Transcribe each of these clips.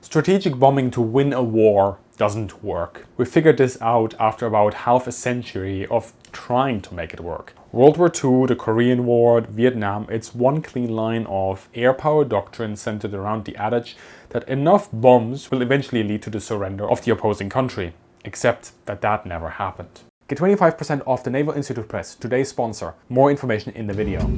Strategic bombing to win a war doesn't work. We figured this out after about half a century of trying to make it work. World War II, the Korean War, Vietnam, it's one clean line of air power doctrine centered around the adage that enough bombs will eventually lead to the surrender of the opposing country. Except that that never happened. Get 25% off the Naval Institute Press, today's sponsor. More information in the video.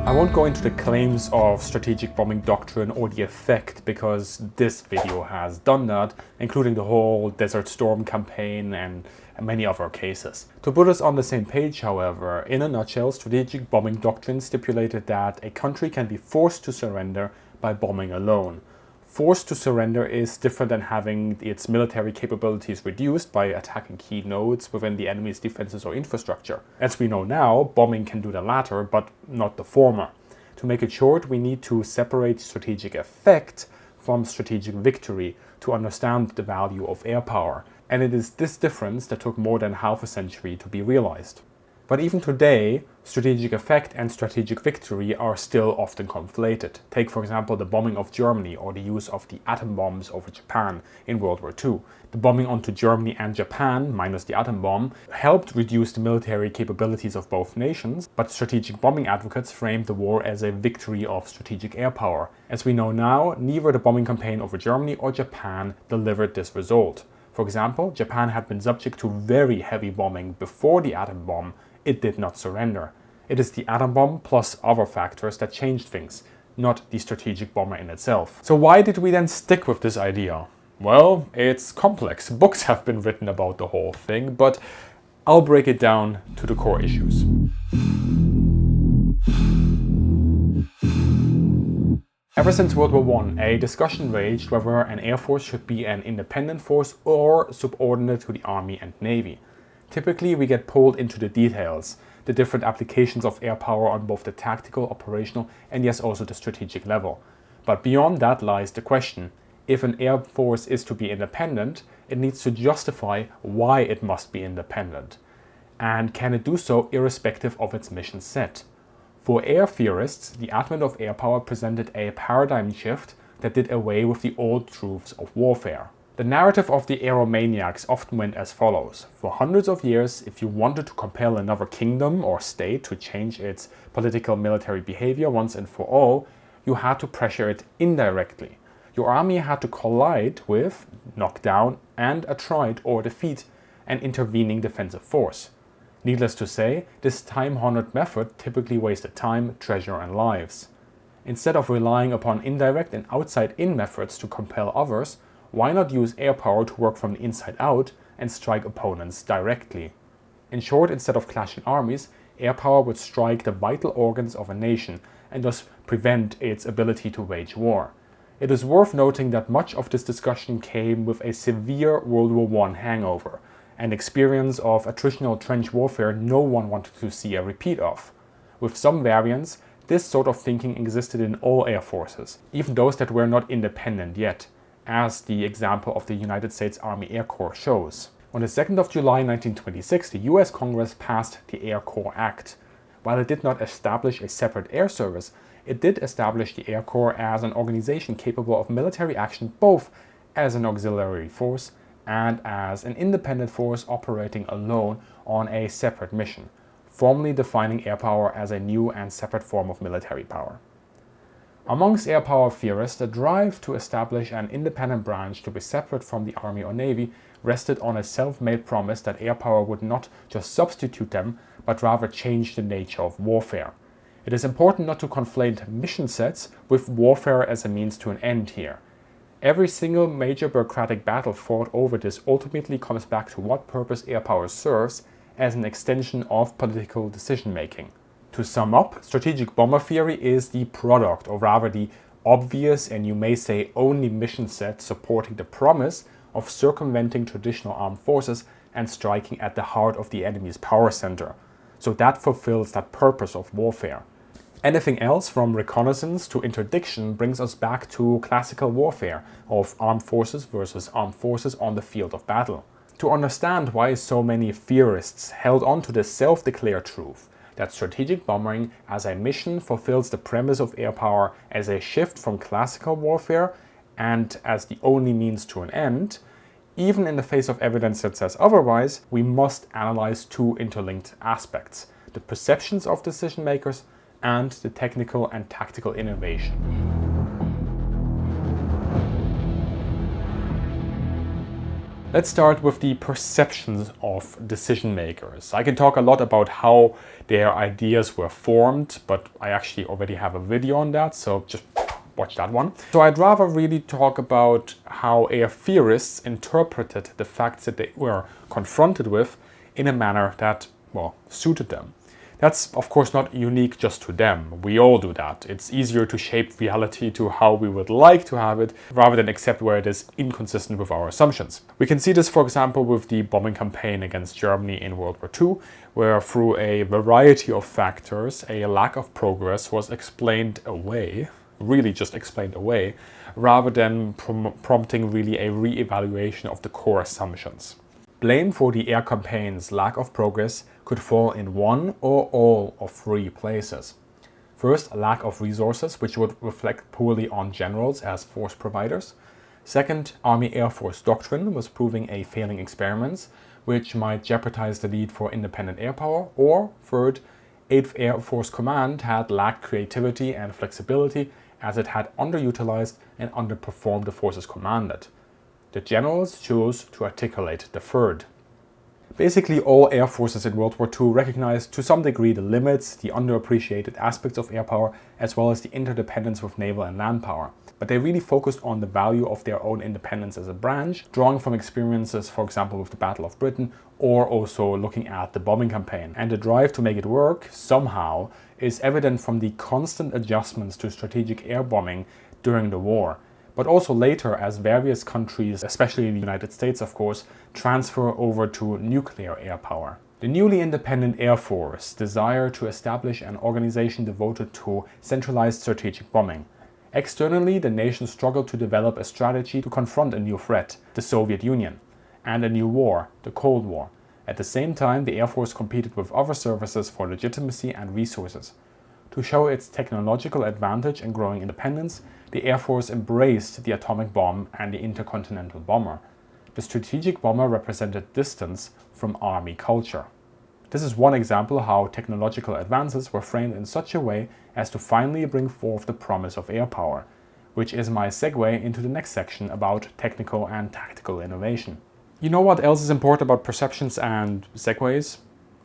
I won't go into the claims of strategic bombing doctrine or the effect because this video has done that, including the whole Desert Storm campaign and many other cases. To put us on the same page, however, in a nutshell, strategic bombing doctrine stipulated that a country can be forced to surrender by bombing alone. Forced to surrender is different than having its military capabilities reduced by attacking key nodes within the enemy's defenses or infrastructure. As we know now, bombing can do the latter, but not the former. To make it short, we need to separate strategic effect from strategic victory to understand the value of air power. And it is this difference that took more than half a century to be realized. But even today, strategic effect and strategic victory are still often conflated. Take, for example, the bombing of Germany or the use of the atom bombs over Japan in World War II. The bombing onto Germany and Japan, minus the atom bomb, helped reduce the military capabilities of both nations, but strategic bombing advocates framed the war as a victory of strategic air power. As we know now, neither the bombing campaign over Germany or Japan delivered this result. For example, Japan had been subject to very heavy bombing before the atom bomb. It did not surrender. It is the atom bomb plus other factors that changed things, not the strategic bomber in itself. So why did we then stick with this idea? Well, it's complex. Books have been written about the whole thing, but I'll break it down to the core issues. Ever since World War I, a discussion raged whether an air force should be an independent force or subordinate to the army and navy. Typically, we get pulled into the details, the different applications of air power on both the tactical, operational, and yes, also the strategic level. But beyond that lies the question, if an air force is to be independent, it needs to justify why it must be independent. And can it do so irrespective of its mission set? For air theorists, the advent of air power presented a paradigm shift that did away with the old truths of warfare. The narrative of the aeromaniacs often went as follows. For hundreds of years, if you wanted to compel another kingdom or state to change its political military behavior once and for all, you had to pressure it indirectly. Your army had to collide with, knock down, and attrite or defeat an intervening defensive force. Needless to say, this time-honored method typically wasted time, treasure, and lives. Instead of relying upon indirect and outside-in methods to compel others, why not use air power to work from the inside out and strike opponents directly? In short, instead of clashing armies, air power would strike the vital organs of a nation and thus prevent its ability to wage war. It is worth noting that much of this discussion came with a severe World War I hangover, an experience of attritional trench warfare no one wanted to see a repeat of. With some variants, this sort of thinking existed in all air forces, even those that were not independent yet, as the example of the United States Army Air Corps shows. On the 2nd of July 1926, the US Congress passed the Air Corps Act. While it did not establish a separate air service, it did establish the Air Corps as an organization capable of military action both as an auxiliary force and as an independent force operating alone on a separate mission, formally defining air power as a new and separate form of military power. Amongst air power theorists, the drive to establish an independent branch to be separate from the Army or Navy rested on a self-made promise that air power would not just substitute them, but rather change the nature of warfare. It is important not to conflate mission sets with warfare as a means to an end here. Every single major bureaucratic battle fought over this ultimately comes back to what purpose air power serves as an extension of political decision-making. To sum up, strategic bomber theory is the product, or rather the obvious and you may say only mission set supporting the promise of circumventing traditional armed forces and striking at the heart of the enemy's power center. So that fulfills that purpose of warfare. Anything else from reconnaissance to interdiction brings us back to classical warfare of armed forces versus armed forces on the field of battle. To understand why so many theorists held on to this self-declared truth, that strategic bombing as a mission fulfills the premise of air power as a shift from classical warfare and as the only means to an end, even in the face of evidence that says otherwise, we must analyze two interlinked aspects: the perceptions of decision makers and the technical and tactical innovation. Let's start with the perceptions of decision makers. I can talk a lot about how their ideas were formed, but I actually already have a video on that, so just watch that one. So I'd rather really talk about how air theorists interpreted the facts that they were confronted with in a manner that, well, suited them. That's of course not unique just to them. We all do that. It's easier to shape reality to how we would like to have it rather than accept where it is inconsistent with our assumptions. We can see this, for example, with the bombing campaign against Germany in World War II, where through a variety of factors, a lack of progress was explained away, really just explained away, rather than prompting really a re-evaluation of the core assumptions. Blame for the air campaign's lack of progress could fall in one or all of three places. First, a lack of resources, which would reflect poorly on generals as force providers. Second, Army-Air Force doctrine was proving a failing experiment, which might jeopardize the need for independent air power. Or third, 8th Air Force Command had lacked creativity and flexibility as it had underutilized and underperformed the forces commanded. The generals chose to articulate the third. Basically, all air forces in World War II recognized to some degree the limits, the underappreciated aspects of air power, as well as the interdependence with naval and land power. But they really focused on the value of their own independence as a branch, drawing from experiences, for example, with the Battle of Britain, or also looking at the bombing campaign. And the drive to make it work, somehow, is evident from the constant adjustments to strategic air bombing during the war, but also later as various countries, especially the United States of course, transfer over to nuclear air power. The newly independent Air Force desired to establish an organization devoted to centralized strategic bombing. Externally, the nation struggled to develop a strategy to confront a new threat, the Soviet Union, and a new war, the Cold War. At the same time, the Air Force competed with other services for legitimacy and resources. To show its technological advantage and growing independence, the Air Force embraced the atomic bomb and the intercontinental bomber. The strategic bomber represented distance from army culture. This is one example how technological advances were framed in such a way as to finally bring forth the promise of air power, which is my segue into the next section about technical and tactical innovation. You know what else is important about perceptions and segues?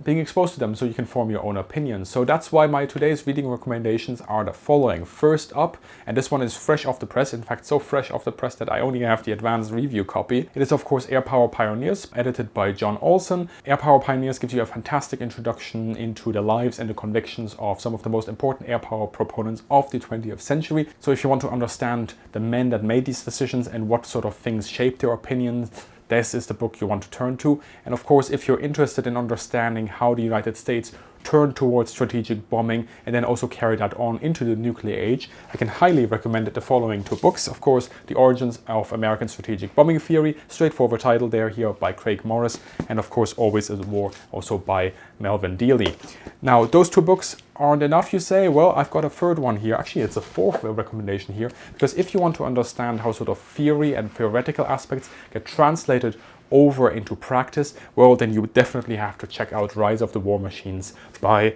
Being exposed to them so you can form your own opinion. So that's why my today's reading recommendations are the following. First up, and this one is fresh off the press, in fact so fresh off the press that I only have the advanced review copy. It is of course Air Power Pioneers, edited by John Olson. Air Power Pioneers gives you a fantastic introduction into the lives and the convictions of some of the most important air power proponents of the 20th century. So if you want to understand the men that made these decisions and what sort of things shaped their opinions, this is the book you want to turn to. And of course, if you're interested in understanding how the United States turned towards strategic bombing and then also carry that on into the nuclear age, I can highly recommend the following two books. Of course, The Origins of American Strategic Bombing Theory, straightforward title there here by Craig Morris, and of course Always at War, also by Melvin Deaile. Now, those two books aren't enough, you say? Well, I've got a third one here. Actually, it's a fourth recommendation here, because if you want to understand how sort of theory and theoretical aspects get translated over into practice, well, then you would definitely have to check out Rise of the War Machines by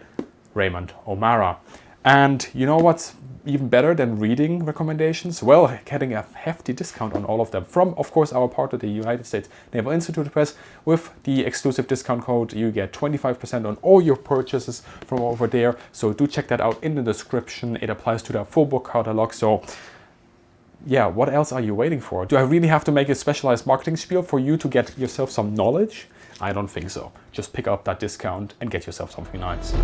Raymond O'Mara. And you know what's even better than reading recommendations? Well, getting a hefty discount on all of them from, of course, our partner, the United States Naval Institute Press. With the exclusive discount code, you get 25% on all your purchases from over there. So do check that out in the description. It applies to the full book catalog. So yeah, what else are you waiting for? Do I really have to make a specialized marketing spiel for you to get yourself some knowledge? I don't think so. Just pick up that discount and get yourself something nice.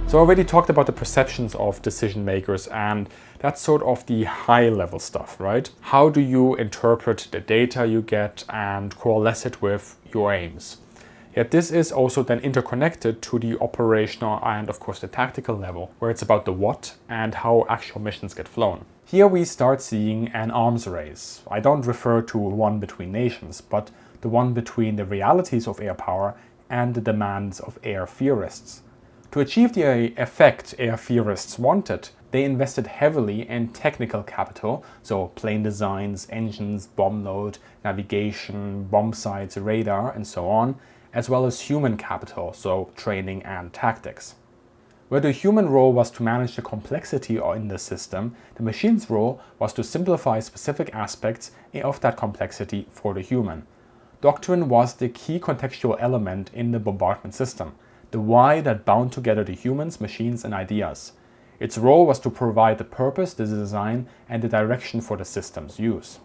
So I already talked about the perceptions of decision makers, and that's sort of the high level stuff, right? How do you interpret the data you get and coalesce it with your aims? Yet this is also then interconnected to the operational and of course the tactical level, where it's about the what and how actual missions get flown. Here we start seeing an arms race. I don't refer to one between nations, but the one between the realities of air power and the demands of air theorists. To achieve the effect air theorists wanted, they invested heavily in technical capital, so plane designs, engines, bomb load, navigation, bomb sights, radar, and so on, as well as human capital, so training and tactics. Where the human role was to manage the complexity in the system, the machine's role was to simplify specific aspects of that complexity for the human. Doctrine was the key contextual element in the bombardment system, the why that bound together the humans, machines, and ideas. Its role was to provide the purpose, the design, and the direction for the system's use.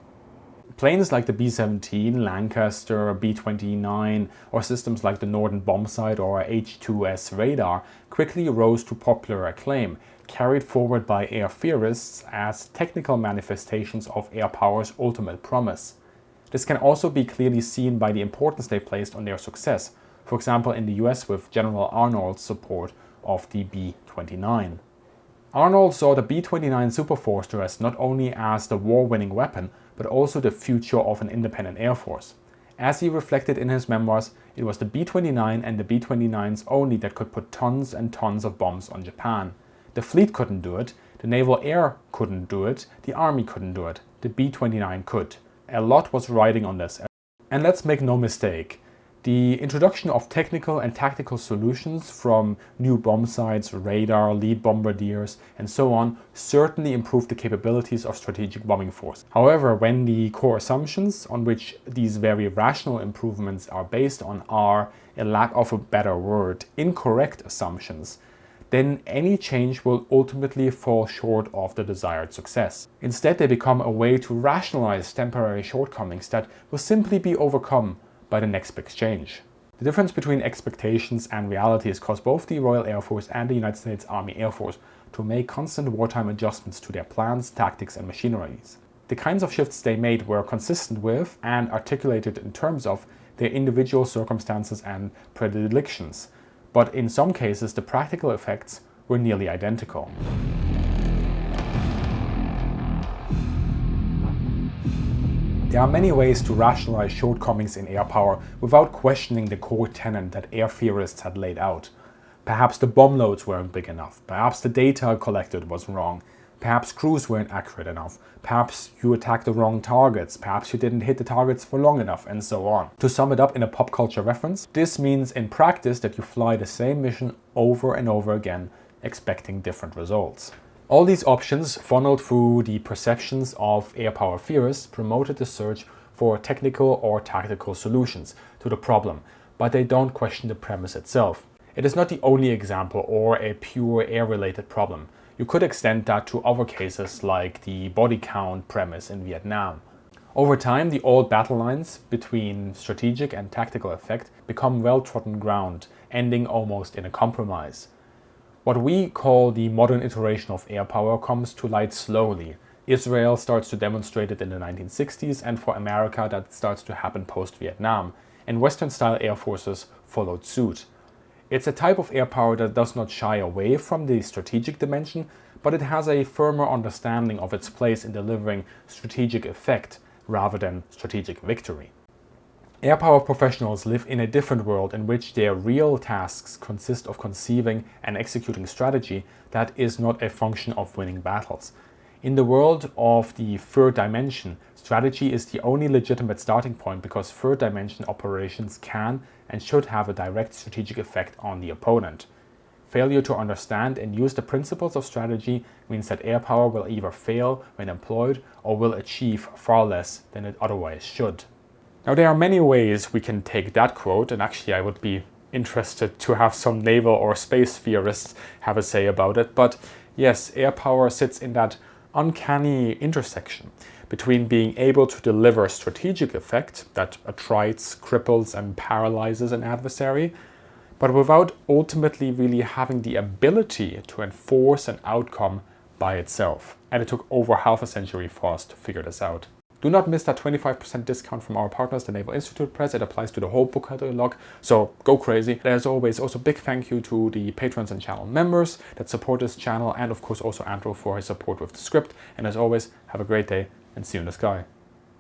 Planes like the B-17, Lancaster, B-29, or systems like the Northern Bombsight or H-2S radar quickly rose to popular acclaim, carried forward by air theorists as technical manifestations of air power's ultimate promise. This can also be clearly seen by the importance they placed on their success, for example in the US with General Arnold's support of the B-29. Arnold saw the B-29 Superforster as not only as the war-winning weapon, but also the future of an independent air force. As he reflected in his memoirs, it was the B-29 and the B-29s only that could put tons and tons of bombs on Japan. The fleet couldn't do it, the Naval Air couldn't do it, the Army couldn't do it, the B-29 could. A lot was riding on this. And let's make no mistake, the introduction of technical and tactical solutions from new bomb sights, radar, lead bombardiers, and so on certainly improved the capabilities of strategic bombing force. However, when the core assumptions on which these very rational improvements are based on are, in lack of a better word, incorrect assumptions, then any change will ultimately fall short of the desired success. Instead, they become a way to rationalize temporary shortcomings that will simply be overcome by the next big change. The difference between expectations and realities caused both the Royal Air Force and the United States Army Air Force to make constant wartime adjustments to their plans, tactics, and machineries. The kinds of shifts they made were consistent with and articulated in terms of their individual circumstances and predilections, but in some cases the practical effects were nearly identical. There are many ways to rationalize shortcomings in air power without questioning the core tenet that air theorists had laid out. Perhaps the bomb loads weren't big enough, perhaps the data collected was wrong, perhaps crews weren't accurate enough, perhaps you attacked the wrong targets, perhaps you didn't hit the targets for long enough, and so on. To sum it up in a pop culture reference, this means in practice that you fly the same mission over and over again, expecting different results. All these options, funneled through the perceptions of air power theorists, promoted the search for technical or tactical solutions to the problem, but they don't question the premise itself. It is not the only example or a pure air-related problem. You could extend that to other cases like the body count premise in Vietnam. Over time, the old battle lines between strategic and tactical effect become well-trodden ground, ending almost in a compromise. What we call the modern iteration of air power comes to light slowly. Israel starts to demonstrate it in the 1960s, and for America that starts to happen post-Vietnam, and Western-style air forces followed suit. It's a type of air power that does not shy away from the strategic dimension, but it has a firmer understanding of its place in delivering strategic effect rather than strategic victory. Air power professionals live in a different world in which their real tasks consist of conceiving and executing strategy that is not a function of winning battles. In the world of the third dimension, strategy is the only legitimate starting point because third dimension operations can and should have a direct strategic effect on the opponent. Failure to understand and use the principles of strategy means that air power will either fail when employed or will achieve far less than it otherwise should. Now, there are many ways we can take that quote, and actually I would be interested to have some naval or space theorists have a say about it, but yes, air power sits in that uncanny intersection between being able to deliver strategic effect that attrites, cripples, and paralyzes an adversary, but without ultimately really having the ability to enforce an outcome by itself. And it took over half a century for us to figure this out. Do not miss that 25% discount from our partners, the Naval Institute Press. It applies to the whole book catalog, so go crazy. As always, also big thank you to the patrons and channel members that support this channel, and of course also Andrew for his support with the script. And as always, have a great day and see you in the sky.